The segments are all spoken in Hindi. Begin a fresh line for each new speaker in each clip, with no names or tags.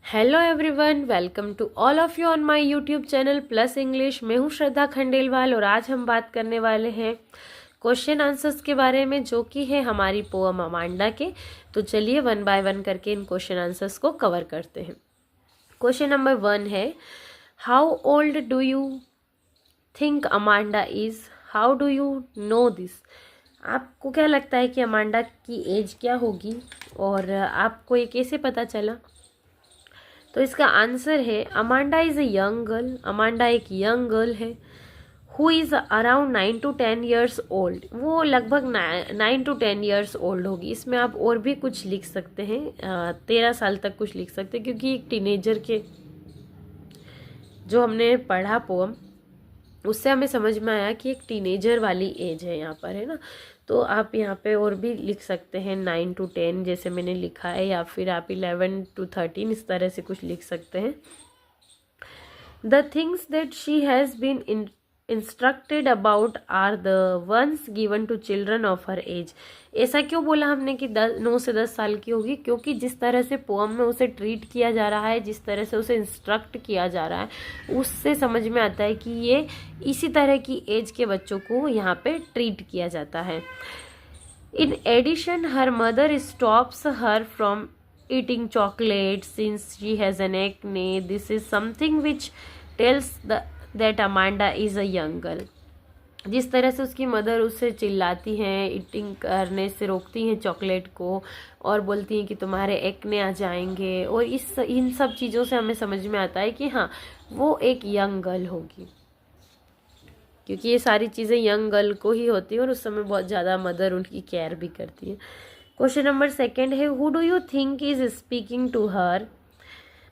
Hello everyone, welcome to all of you on my YouTube channel plus English. मैं हूँ श्रद्धा खंडेलवाल और आज हम बात करने वाले हैं क्वेश्चन आंसर्स के बारे में, जो कि है हमारी पोअम अमांडा के। तो चलिए वन बाय वन करके इन क्वेश्चन आंसर्स को कवर करते हैं। क्वेश्चन नंबर 1 है, how old do you think Amanda is? How do you no this? आपको क्या लगता है कि अमांडा की एज क्या होगी और आपको ये कैसे पता चला? तो इसका आंसर है Amanda is a young girl. Amanda एक यंग गर्ल है who is around 9 to 10 years old. वो लगभग 9 to 10 ईयर्स ओल्ड होगी। इसमें आप और भी कुछ लिख सकते हैं, 13 साल तक कुछ लिख सकते हैं, क्योंकि एक टीनेजर के जो हमने पढ़ा पोम उससे हमें समझ में आया कि एक टीनेजर वाली एज है यहाँ पर, है ना। तो आप यहाँ पे और भी लिख सकते हैं 9 to 10 जैसे मैंने लिखा है, या फिर आप 11 to 13 इस तरह से कुछ लिख सकते हैं। The things that she has been instructed about are the ones given to children of her age. ऐसा क्यों बोला हमने कि 9 से 10 साल की होगी? क्योंकि जिस तरह से पोअम में उसे ट्रीट किया जा रहा है, जिस तरह से उसे इंस्ट्रक्ट किया जा रहा है, उससे समझ में आता है कि ये इसी तरह की एज के बच्चों को यहाँ पे ट्रीट किया जाता है। In addition her mother stops her from eating chocolate since she has an acne. This is something which tells that Amanda is a young girl. जिस तरह से उसकी मदर उसे चिल्लाती हैं, ईटिंग करने से रोकती हैं चॉकलेट को और बोलती हैं कि तुम्हारे एक्ने आ जाएंगे, और इन सब चीज़ों से हमें समझ में आता है कि हाँ, वो एक यंग गर्ल होगी, क्योंकि ये सारी चीज़ें यंग गर्ल को ही होती हैं और उस समय बहुत ज़्यादा मदर उनकी केयर भी करती है। क्वेश्चन नंबर 2 है, who do you think is speaking to her?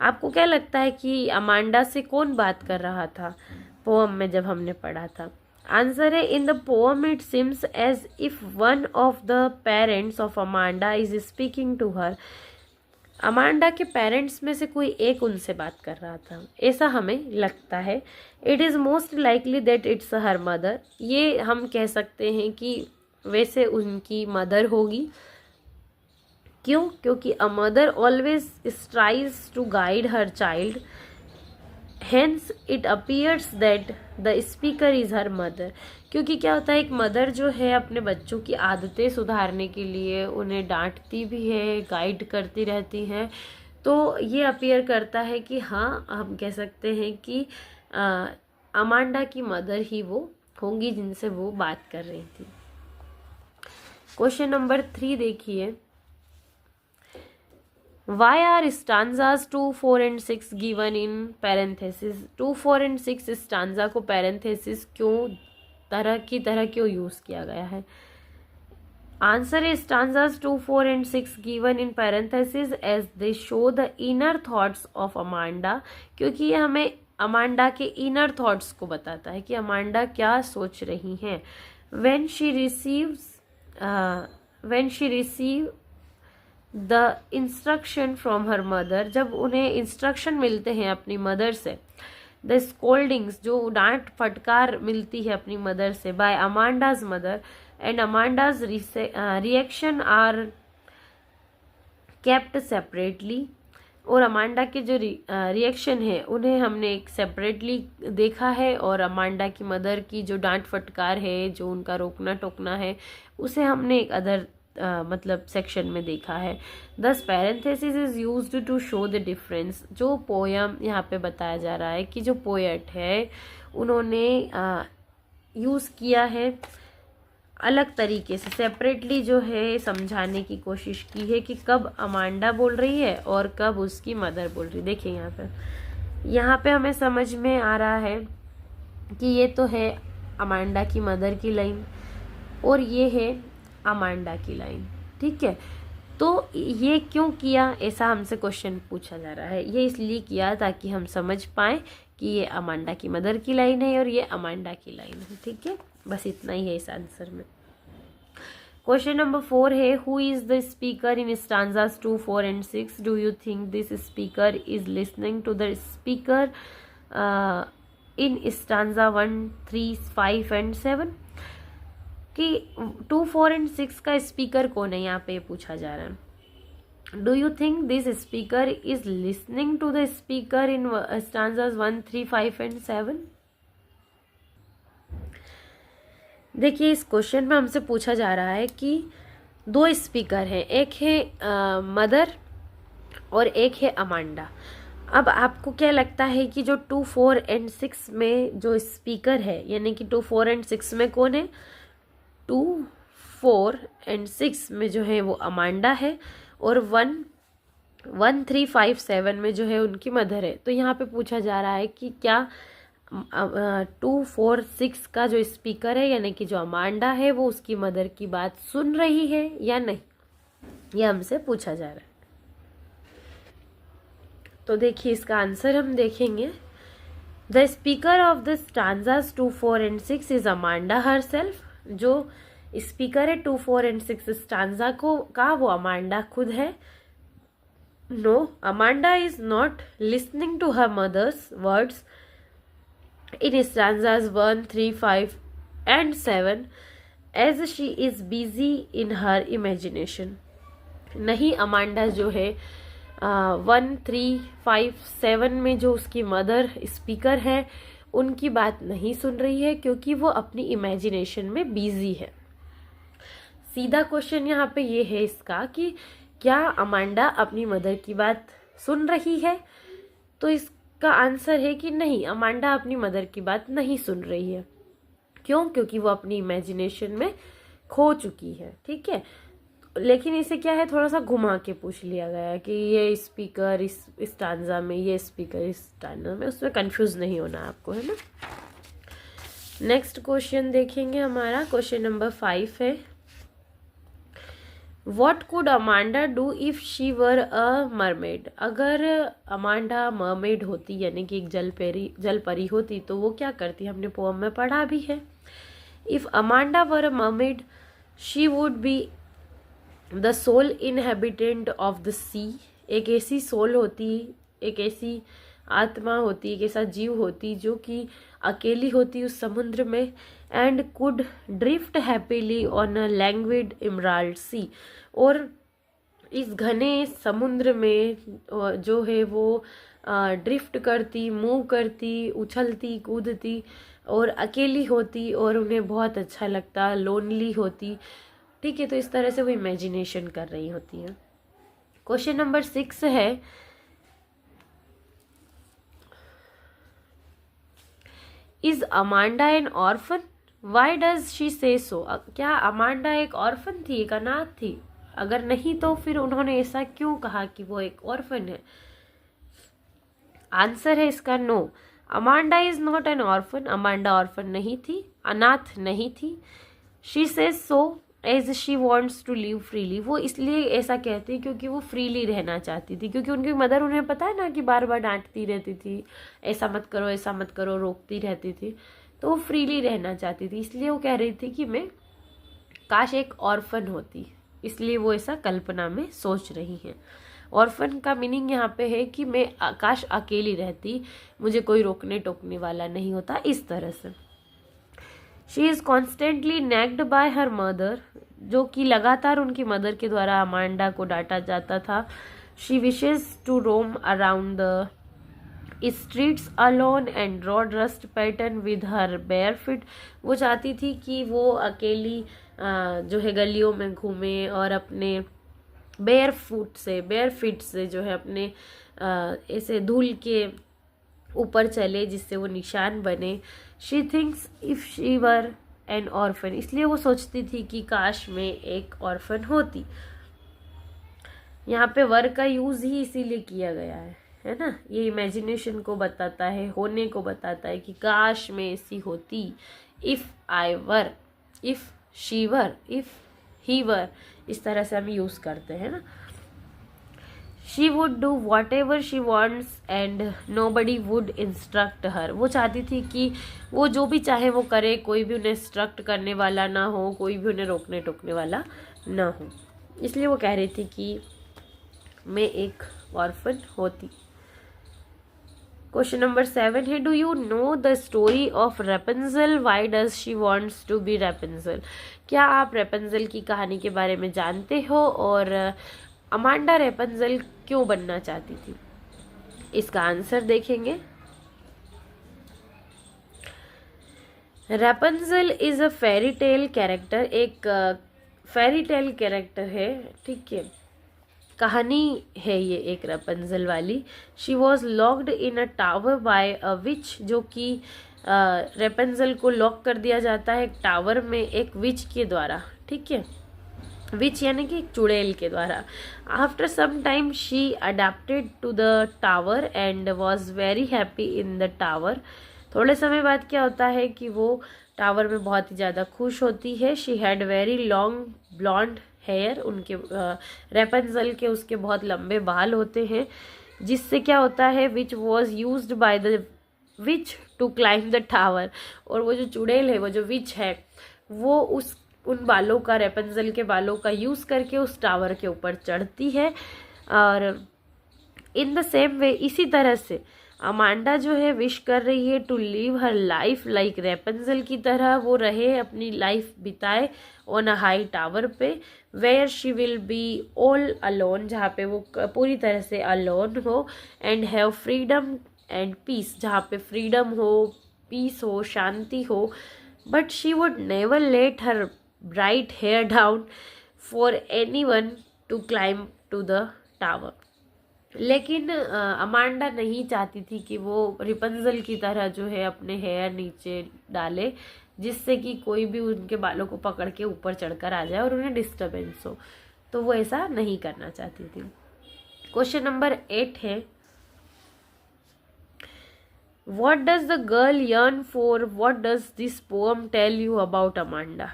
आपको क्या लगता है कि अमांडा से कौन बात कर रहा था पोअम में जब हमने पढ़ा था? आंसर है, in the poem it seems as if one of the parents of Amanda is speaking to her. Amanda के पेरेंट्स में से कोई एक उनसे बात कर रहा था, ऐसा हमें लगता है। It is most likely that it's her mother. ये हम कह सकते हैं कि वैसे उनकी मदर होगी। क्यों? क्योंकि a mother always strives to guide her child, hence it appears that the speaker is her mother. क्योंकि क्या होता है, एक मदर जो है अपने बच्चों की आदतें सुधारने के लिए उन्हें डांटती भी है, गाइड करती रहती हैं। तो ये अपीयर करता है कि हाँ, हम कह सकते हैं कि अमांडा की मदर ही वो होंगी जिनसे वो बात कर रही थी। क्वेश्चन नंबर 3 देखिए, Why are stanzas 2, 4 and 6 given in parenthesis? 2, 4 and 6 stanza को parenthesis तरह क्यों यूज किया गया है? आंसर है, stanzas 2, 4 and 6 given in parenthesis as they show the inner thoughts of Amanda, क्योंकि ये हमें अमांडा के इनर थॉट्स को बताता है कि अमांडा क्या सोच रही हैं। when she receive the instruction from her mother, जब उन्हें इंस्ट्रक्शन मिलते हैं अपनी मदर से, द स्कोल्डिंग्स, जो डांट फटकार मिलती है अपनी मदर से, by Amanda's mother, and Amanda's reaction are kept separately. और अमांडा के जो रिएक्शन है उन्हें हमने एक सेपरेटली देखा है, और अमांडा की मदर की जो डांट फटकार है, जो उनका रोकना टोकना है, उसे हमने एक अदर मतलब सेक्शन में देखा है। Thus parenthesis is used to show the difference. जो पोयम यहाँ पे बताया जा रहा है कि जो पोएट है उन्होंने यूज़ किया है अलग तरीके से, सेपरेटली जो है समझाने की कोशिश की है कि कब अमांडा बोल रही है और कब उसकी मदर बोल रही है। देखिए यहाँ पे हमें समझ में आ रहा है कि ये तो है अमांडा की मदर की लाइन और ये है अमांडा की लाइन, ठीक है। तो ये क्यों किया, ऐसा हमसे क्वेश्चन पूछा जा रहा है। ये इसलिए किया ताकि हम समझ पाएँ कि ये अमांडा की मदर की लाइन है और ये अमांडा की लाइन है, ठीक है। बस इतना ही है इस आंसर में। क्वेश्चन नंबर 4 है, who is the speaker in stanzas 2, 4 and 6? Do you think this speaker is listening to the speaker in stanza 1, 3, 5 and 7? कि 2, 4 and 6 का स्पीकर कौन है, यहाँ पे पूछा जा रहा है। Do you think this speaker is listening to the speaker in stanzas 1, 3, 5 and 7? देखिए, इस क्वेश्चन में हमसे पूछा जा रहा है कि दो स्पीकर हैं, एक है मदर और एक है अमांडा। अब आपको क्या लगता है कि जो 2, 4 एंड 6 में जो स्पीकर है, यानी कि 2, 4 एंड 6 में कौन है? 2, 4 एंड 6 में जो है वो अमांडा है, और 1, 3, 5, 7 में जो है उनकी मदर है। तो यहाँ पे पूछा जा रहा है कि क्या 2, 4, 6 का जो स्पीकर है, यानी कि जो अमांडा है, वो उसकी मदर की बात सुन रही है या नहीं, ये हमसे पूछा जा रहा है। तो देखिए, इसका आंसर हम देखेंगे। The speaker of the stanzas 2, 4 and 6 is Amanda herself. जो स्पीकर है 2, 4 एंड 6 स्टांजा का वो अमांडा खुद है। No, Amanda is not listening to her mother's words in stanzas 1, 3, 5 and 7 as she is busy in her imagination। नहीं, अमांडा जो है 1, 3, 5, 7 में जो उसकी मदर स्पीकर है उनकी बात नहीं सुन रही है, क्योंकि वो अपनी इमेजिनेशन में बिजी है। सीधा क्वेश्चन यहाँ पे ये है इसका कि क्या अमांडा अपनी मदर की बात सुन रही है? तो इसका आंसर है कि नहीं, अमांडा अपनी मदर की बात नहीं सुन रही है। क्यों? क्योंकि वो अपनी इमेजिनेशन में खो चुकी है। ठीक है, लेकिन इसे क्या है, थोड़ा सा घुमा के पूछ लिया गया कि ये स्पीकर इस स्टांजा में, ये स्पीकर इस स्टांजा में, उसमें कंफ्यूज नहीं होना आपको, है ना। नेक्स्ट क्वेश्चन देखेंगे, हमारा क्वेश्चन नंबर 5 है, what could Amanda do if she were a mermaid. अगर अमांडा मरमेड होती, यानी कि एक जल परी होती, तो वो क्या करती? हमने पोएम में पढ़ा भी है। If Amanda were a mermaid she would be the sole inhabitant of the sea. एक ऐसी सोल होती, एक ऐसी आत्मा होती, एक ऐसा जीव होती जो कि अकेली होती उस समुद्र में, and could drift happily on a languid emerald sea. और इस घने समुद्र में जो है वो ड्रिफ्ट करती, मूव करती, उछलती कूदती और अकेली होती, और उन्हें बहुत अच्छा लगता, लोनली होती। ठीक है, तो इस तरह से वो इमेजिनेशन कर रही होती है। क्वेश्चन नंबर 6 है, is Amanda N orphan? Y does she से सो? क्या अमांडा एक ऑर्फन थी, एक अनाथ थी? अगर नहीं तो फिर उन्होंने ऐसा क्यों कहा कि वो एक ऑर्फन है? आंसर है इसका no, Amanda is not an orphan. Amanda orphan नहीं थी, अनाथ नहीं थी। She says so as she wants to live freely. वो इसलिए ऐसा कहती क्योंकि वो फ्रीली रहना चाहती थी, क्योंकि उनकी मदर, उन्हें पता है ना कि बार बार डांटती रहती थी, ऐसा मत करो, ऐसा मत करो, रोकती रहती थी, तो वो फ्रीली रहना चाहती थी। इसलिए वो कह रही थी कि मैं काश एक ऑर्फन होती, इसलिए वो ऐसा कल्पना में सोच रही हैं। ऑर्फन का मीनिंग यहाँ पे है कि मैं काश अकेली रहती, मुझे कोई रोकने टोकने वाला नहीं होता, इस तरह से। She is constantly nagged by her mother, जो कि लगातार उनकी मदर के द्वारा अमांडा को डांटा जाता था। She wishes to roam around the streets alone and draw dust pattern with her bare feet. वो चाहती थी कि वो अकेली जो है गलियों में घूमे और अपने बेयर फिट से जो है अपने ऐसे धूल के ऊपर चले, जिससे वो निशान बने। She thinks if she were N orphan, इसलिए वो सोचती थी कि काश मैं एक ऑर्फन होती। यहाँ पे वर का यूज ही इसीलिए किया गया है ना। ये इमेजिनेशन को बताता है, होने को बताता है कि काश मैं ऐसी होती। If I were, if she were, if he were, इस तरह से हम यूज करते हैं ना। She would do whatever she wants and nobody would instruct her. वो चाहती थी कि वो जो भी चाहे वो करे, कोई भी उन्हें इंस्ट्रक्ट करने वाला ना हो, कोई भी उन्हें रोकने टोकने वाला ना हो। इसलिए वो कह रही थी कि मैं एक ऑर्फन होती। क्वेश्चन नंबर 7 है, do you know the story of Rapunzel? Why does she wants to be Rapunzel? क्या आप रेपेंजल की कहानी के बारे में जानते हो और अमांडा रेपंजल क्यों बनना चाहती थी? इसका आंसर देखेंगे। Rapunzel is a fairy tale character, एक फेरी टेल कैरेक्टर है, ठीक है, कहानी है ये एक रेपंजल वाली। She was locked in a tower by a witch, जो कि रेपंजल को लॉक कर दिया जाता है एक टावर में एक विच के द्वारा, ठीक है, विच यानी कि एक चुड़ैल के द्वारा। After some time she adapted to the tower and was very happy in the tower. थोड़े समय बाद क्या होता है कि वो टावर में बहुत ही ज़्यादा खुश होती है। She had very long blonde hair, उनके रेपंजल के उसके बहुत लंबे बाल होते हैं, जिससे क्या होता है which was used by the witch to climb the tower. और वो जो चुड़ैल है, वो जो विच है, वो उन बालों का, रेपंजल के बालों का यूज करके उस टावर के ऊपर चढ़ती है। और इन द सेम वे, इसी तरह से अमांडा जो है विश कर रही है to live her life like Rapunzel की तरह वो रहे, अपनी लाइफ बिताए ऑन अ हाई टावर पे, where she will be all alone, जहाँ पे वो पूरी तरह से अलोन हो, and have freedom and peace, जहाँ पे फ्रीडम हो, पीस हो, शांति हो। But she would never let her bright hair down for anyone to climb to the tower. लेकिन अमांडा नहीं चाहती थी कि वो रेपंजल की तरह जो है अपने हेयर नीचे डाले, जिससे कि कोई भी उनके बालों को पकड़ के ऊपर चढ़कर आ जाए और उन्हें डिस्टर्बेंस हो, तो वो ऐसा नहीं करना चाहती थी। क्वेश्चन नंबर 8 है, what does the girl yearn for, what does this poem tell you about Amanda?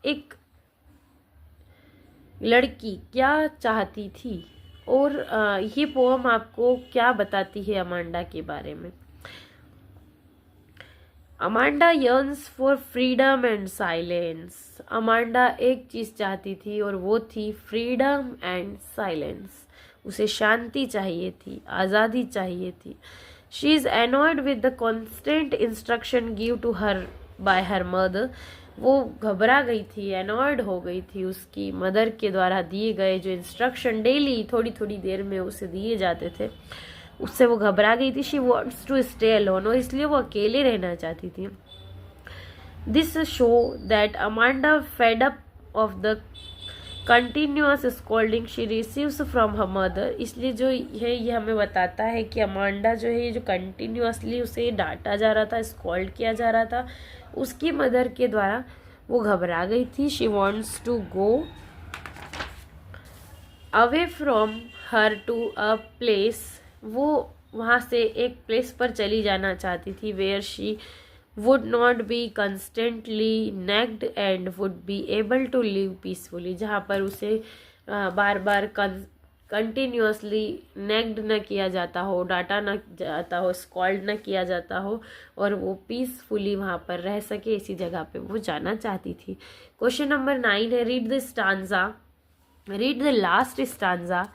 एक लड़की क्या चाहती थी और ये पोएम आपको क्या बताती है अमांडा के बारे में? Amanda yearns for freedom and silence. Amanda एक चीज चाहती थी और वो थी फ्रीडम एंड साइलेंस। उसे शांति चाहिए थी, आज़ादी चाहिए थी। She is annoyed with the constant instruction give to her by her mother. वो घबरा गई थी, एनॉयड हो गई थी उसकी मदर के द्वारा दिए गए जो इंस्ट्रक्शन डेली थोड़ी थोड़ी देर में उसे दिए जाते थे, उससे वो घबरा गई थी। She wants to stay alone, और इसलिए वो अकेले रहना चाहती थी। This show that Amanda fed up of the continuous scolding she receives from her mother. इसलिए जो है ये हमें बताता है कि अमांडा जो है ये जो कंटिन्यूअसली उसे डांटा जा रहा था, स्कोल्ड किया जा रहा था उसकी मदर के द्वारा, वो घबरा गई थी। She wants to go away from her to a place, वो वहाँ से एक प्लेस पर चली जाना चाहती थी, where she would not be constantly nagged and would be able to live peacefully, जहाँ पर उसे बार बार कंटिन्यूसली नेग्ड न किया जाता हो, डांटा न जाता हो, स्कॉल्ड न किया जाता हो, और वो पीसफुली वहाँ पर रह सके, इसी जगह पे वो जाना चाहती थी। क्वेश्चन नंबर 9 है, read the stanza, read the last stanza.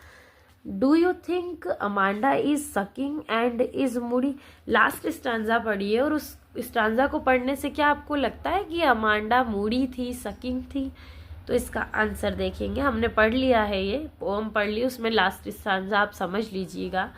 Do you think Amanda is sucking and is Moody? Last stanza पढ़िए और उस स्टांजा को पढ़ने से क्या आपको लगता है कि अमांडा मूडी थी, सकिंग थी? तो इसका आंसर देखेंगे। हमने पढ़ लिया है, ये पोएम पढ़ ली, उसमें लास्ट स्टांजा आप समझ लीजिएगा।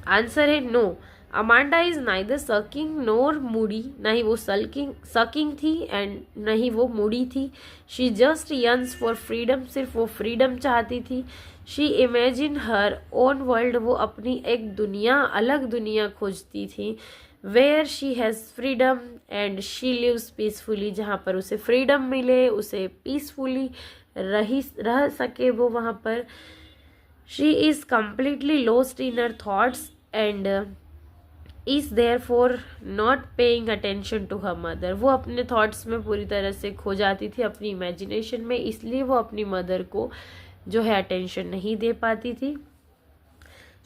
आंसर है no, Amanda is neither sulking nor moody, ना ही वो सकिंग थी एंड न ही वो मूडी थी। She just yearns for freedom, सिर्फ वो फ्रीडम चाहती थी। She imagine her own world, वो अपनी एक दुनिया, अलग दुनिया खोजती थी। Where she has freedom and she lives peacefully, जहाँ पर उसे फ्रीडम मिले, उसे पीसफुली रह सके वो वहाँ पर। She is completely lost in her thoughts and is therefore not paying attention to her mother, वो अपने थॉट्स में पूरी तरह से खो जाती थी, अपनी इमेजिनेशन में, इसलिए वो अपनी मदर को जो है अटेंशन नहीं दे पाती थी।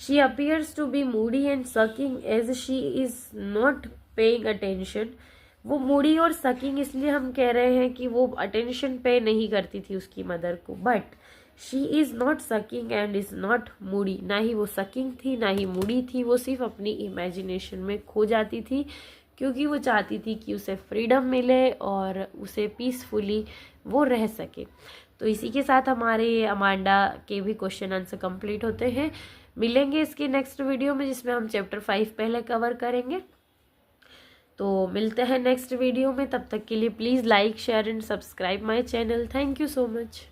She appears to be moody and sucking as she is not paying attention. वो मूडी और सकिंग इसलिए हम कह रहे हैं कि वो अटेंशन पे नहीं करती थी उसकी मदर को, but she is not sucking and is not Moody, ना ही वो सकिंग थी ना ही मूडी थी, वो सिर्फ अपनी इमेजिनेशन में खो जाती थी, क्योंकि वो चाहती थी कि उसे फ्रीडम मिले और उसे पीसफुली वो रह सके। तो इसी के साथ हमारे अमांडा के भी क्वेश्चन आंसर कंप्लीट होते हैं। मिलेंगे इसकी नेक्स्ट वीडियो में जिसमें हम चैप्टर 5 पहले कवर करेंगे। तो मिलते हैं नेक्स्ट वीडियो में, तब तक के लिए please like share and subscribe my channel. Thank you so much.